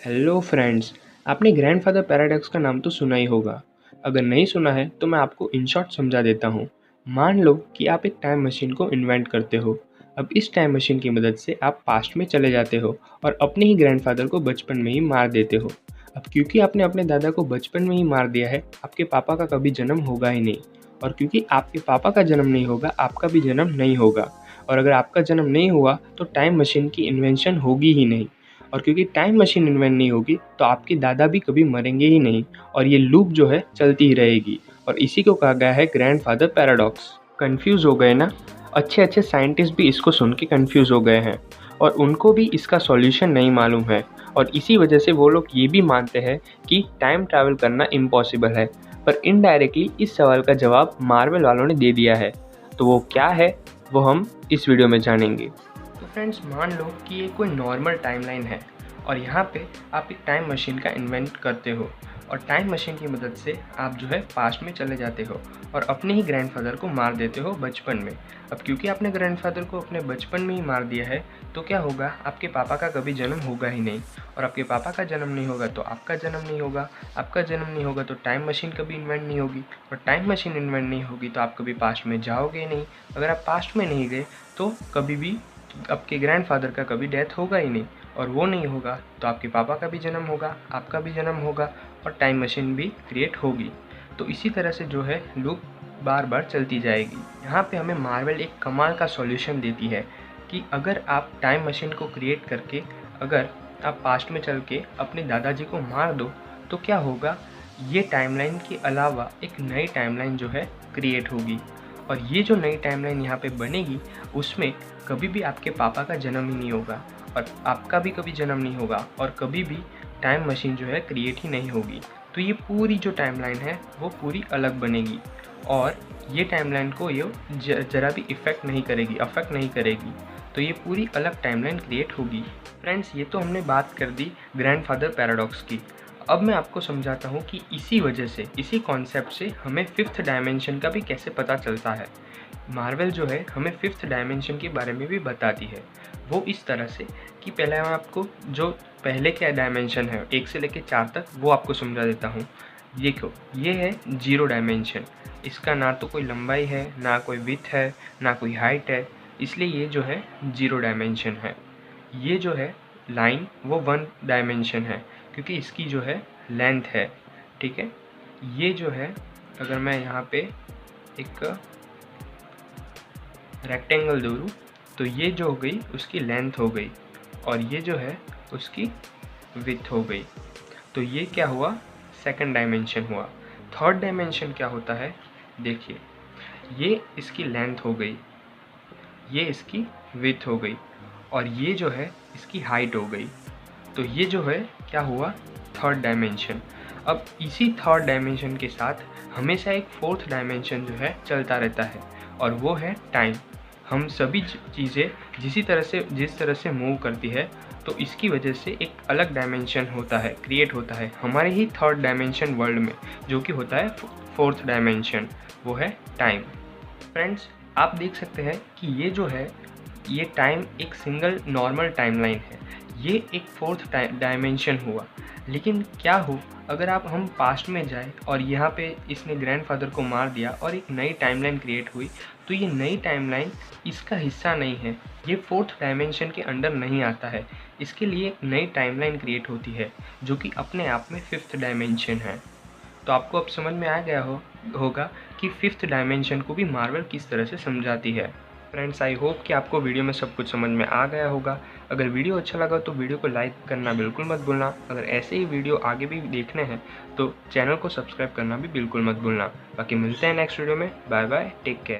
Hello friends, आपने grandfather paradox का नाम तो सुना ही होगा। अगर नहीं सुना है तो मैं आपको इन शॉर्ट समझा देता हूँ। मान लो कि आप एक टाइम मशीन को इन्वेंट करते हो। अब इस टाइम मशीन की मदद से आप पास्ट में चले जाते हो और अपने ही ग्रैंडफ़ादर को बचपन में ही मार देते हो। अब क्योंकि आपने अपने दादा को बचपन में ही मार दिया है, आपके पापा का कभी जन्म होगा ही नहीं। और क्योंकि आपके पापा का जन्म नहीं होगा, आपका भी जन्म नहीं होगा। और अगर आपका जन्म नहीं हुआ तो टाइम मशीन की इन्वेंशन होगी ही नहीं। और क्योंकि टाइम मशीन इन्वेंट नहीं होगी तो आपके दादा भी कभी मरेंगे ही नहीं और ये लूप जो है चलती ही रहेगी। और इसी को कहा गया है ग्रैंडफादर पैराडॉक्स। कंफ्यूज हो गए ना? अच्छे अच्छे साइंटिस्ट भी इसको सुन के कंफ्यूज हो गए हैं और उनको भी इसका सॉल्यूशन नहीं मालूम है। और इसी वजह से वो लोग ये भी मानते हैं कि टाइम ट्रैवल करना इम्पॉसिबल है। पर इनडायरेक्टली इस सवाल का जवाब मार्वल वालों ने दे दिया है। तो वो क्या है, वो हम इस वीडियो में जानेंगे। तो फ्रेंड्स, मान लो कि ये कोई नॉर्मल टाइमलाइन है और यहाँ पे आप एक टाइम मशीन का इन्वेंट करते हो और टाइम मशीन की मदद से आप जो है पास्ट में चले जाते हो और अपने ही ग्रैंडफादर को मार देते हो बचपन में। अब क्योंकि आपने ग्रैंडफादर को अपने बचपन में ही मार दिया है तो क्या होगा, आपके पापा का कभी जन्म होगा ही नहीं। और आपके पापा का जन्म नहीं होगा तो आपका जन्म नहीं होगा, आपका जन्म नहीं होगा तो टाइम मशीन कभी इन्वेंट नहीं होगी और टाइम मशीन इन्वेंट नहीं होगी तो आप कभी पास्ट में जाओगे नहीं। अगर आप पास्ट में नहीं गए तो कभी भी आपके ग्रैंडफादर का कभी डेथ होगा ही नहीं और वो नहीं होगा तो आपके पापा का भी जन्म होगा, आपका भी जन्म होगा और टाइम मशीन भी क्रिएट होगी। तो इसी तरह से जो है लूप बार बार चलती जाएगी। यहाँ पे हमें मार्वल एक कमाल का सॉल्यूशन देती है कि अगर आप टाइम मशीन को क्रिएट करके अगर आप पास्ट में चल के अपने दादाजी को मार दो तो क्या होगा, ये टाइमलाइन के अलावा एक नई टाइमलाइन जो है क्रिएट होगी। और ये जो नई टाइमलाइन यहाँ पे बनेगी उसमें कभी भी आपके पापा का जन्म ही नहीं होगा और आपका भी कभी जन्म नहीं होगा और कभी भी टाइम मशीन जो है क्रिएट ही नहीं होगी। तो ये पूरी जो टाइमलाइन है वो पूरी अलग बनेगी और ये टाइमलाइन को ये ज़रा भी अफेक्ट नहीं करेगी। तो ये पूरी अलग टाइमलाइन क्रिएट होगी। फ्रेंड्स, ये तो हमने बात कर दी ग्रैंडफादर पैराडॉक्स की। अब मैं आपको समझाता हूँ कि इसी वजह से, इसी कॉन्सेप्ट से हमें फिफ्थ डायमेंशन का भी कैसे पता चलता है। मार्वल जो है हमें फिफ्थ डायमेंशन के बारे में भी बताती है। वो इस तरह से कि पहले मैं आपको जो पहले क्या डायमेंशन है 1 से लेकर 4 तक वो आपको समझा देता हूँ। देखो, ये है 0 डायमेंशन। इसका ना तो कोई लंबाई है, ना कोई विड्थ है, ना कोई हाइट है, इसलिए ये जो है 0 डायमेंशन है। ये जो है लाइन वो 1 डायमेंशन है क्योंकि इसकी जो है लेंथ है, ठीक है। ये जो है, अगर मैं यहाँ पे एक रेक्टेंगल दूँ तो ये जो हो गई उसकी लेंथ हो गई और ये जो है उसकी विड्थ हो गई। तो ये क्या हुआ, सेकंड डायमेंशन हुआ। थर्ड डायमेंशन क्या होता है, देखिए, ये इसकी लेंथ हो गई, ये इसकी विड्थ हो गई और ये जो है इसकी हाइट हो गई। तो ये जो है क्या हुआ, थर्ड डायमेंशन। अब इसी थर्ड डायमेंशन के साथ हमेशा एक फोर्थ डायमेंशन जो है चलता रहता है और वो है टाइम। हम सभी चीज़ें जिस तरह से मूव करती है तो इसकी वजह से एक अलग डायमेंशन होता है, क्रिएट होता है हमारे ही थर्ड डायमेंशन वर्ल्ड में, जो कि होता है फोर्थ डायमेंशन, वो है टाइम। फ्रेंड्स, आप देख सकते हैं कि ये जो है ये टाइम एक सिंगल नॉर्मल टाइमलाइन है, ये एक फोर्थ डायमेंशन हुआ। लेकिन क्या हो अगर हम पास्ट में जाए और यहाँ पे इसने ग्रैंडफादर को मार दिया और एक नई टाइमलाइन क्रिएट हुई, तो ये नई टाइमलाइन इसका हिस्सा नहीं है, ये फोर्थ डायमेंशन के अंडर नहीं आता है। इसके लिए एक नई टाइमलाइन क्रिएट होती है जो कि अपने आप में फिफ्थ डायमेंशन है। तो आपको अब समझ में आ गया होगा कि फिफ्थ डायमेंशन को भी मार्वल किस तरह से समझाती है। फ्रेंड्स, आई होप कि आपको वीडियो में सब कुछ समझ में आ गया होगा। अगर वीडियो अच्छा लगा तो वीडियो को लाइक करना बिल्कुल मत भूलना। अगर ऐसे ही वीडियो आगे भी देखने हैं तो चैनल को सब्सक्राइब करना भी बिल्कुल मत भूलना। बाकी मिलते हैं नेक्स्ट वीडियो में। Bye bye, take care.